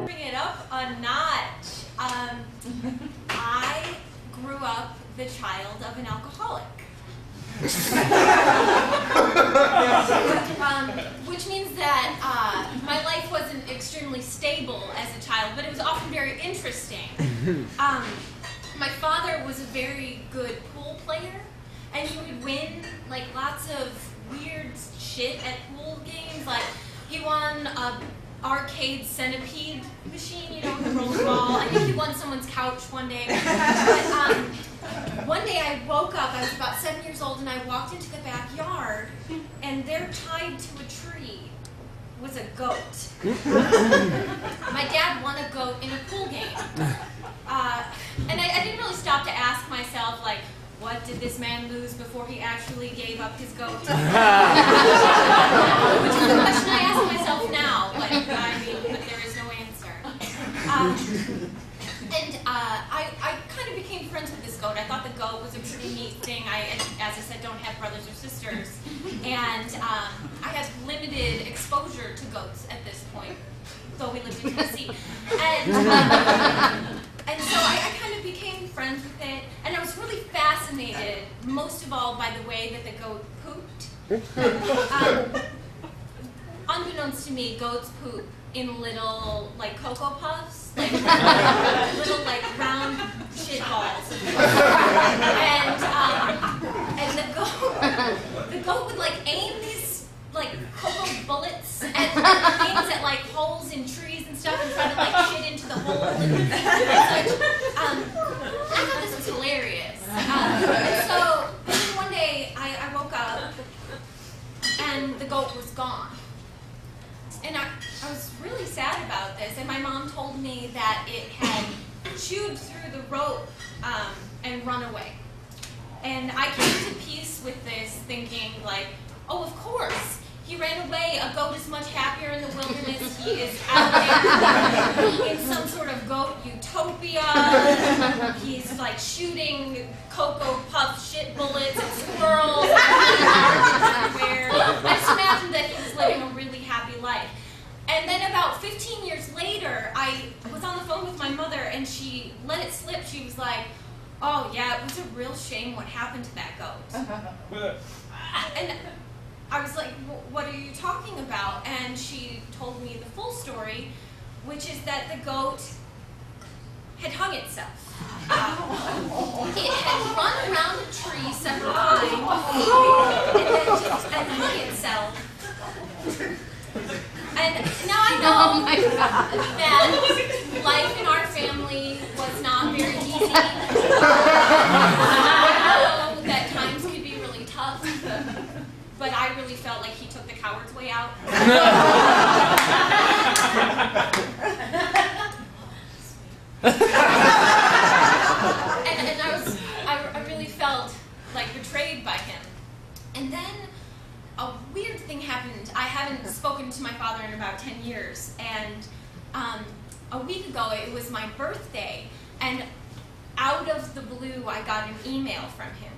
Bring it up a notch. I grew up the child of an alcoholic. Which means that my life wasn't extremely stable as a child, but it was often very interesting. My father was a very good pool player, and he would win like lots of weird shit at pool games. Like he won a arcade centipede machine, you know, the roller ball. I think he won someone's couch one day. But one day I woke up, I was about 7 years old, and I walked into the backyard, and there tied to a tree was a goat. My dad won a goat in a pool game. And I didn't really stop to ask myself, like, what did this man lose before he actually gave up his goat? Which is the question I ask myself now, but there is no answer. I kind of became friends with this goat. I thought the goat was a pretty neat thing. As I said, don't have brothers or sisters. And I had limited exposure to goats at this point, though we lived in Tennessee. And so I kind of became friends with it, and I was really fascinated, most of all, by the way that the goat pooped. Unbeknownst to me, goats poop in little, like, Cocoa Puffs, like, little, like, round shit balls. And the goat would, like, aim these, like, cocoa bullets at things at, like, holes in trees and stuff and try to, like, shit into the hole. And such. I thought this was hilarious. And so one day I woke up and the goat was gone. And I was really sad about this, and my mom told me that it had chewed through the rope and run away. And I came to peace with this thinking, like, oh, of course, he ran away. A goat is much happier in the wilderness. He is out there in some sort of goat utopia. He's like shooting Cocoa Puff shit bullets at squirrels everywhere. I just imagined that he was living a really happy life. And then about 15 years later, I was on the phone with my mother, and she let it slip. She was like, oh yeah, it was a real shame what happened to that goat. And I was like, what are you talking about? And she told me the full story, which is that the goat had hung itself. It had run around a tree several times and then just hung itself. And now I know that life in our family was not very easy. I know that times could be really tough. But I really felt like he took the coward's way out. and I really felt like betrayed by him. And then a weird thing happened. I haven't spoken to my father in about 10 years. And a week ago, it was my birthday. And out of the blue, I got an email from him.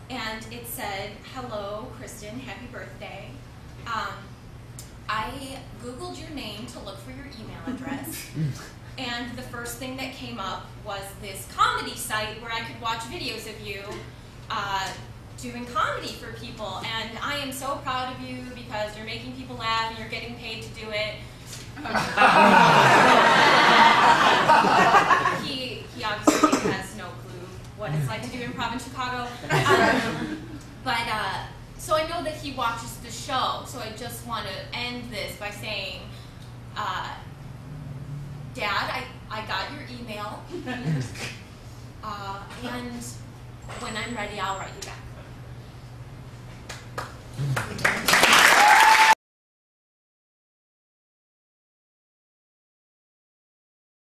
And it said, hello, Kristen, happy birthday. I Googled your name to look for your email address. And the first thing that came up was this comedy site where I could watch videos of you doing comedy for people. And I am so proud of you because you're making people laugh and you're getting paid to do it. He obviously has no clue what it's like to do improv in Chicago. So I know that he watches the show, so I just want to end this by saying, Dad, I got your email, and when I'm ready, I'll write you back.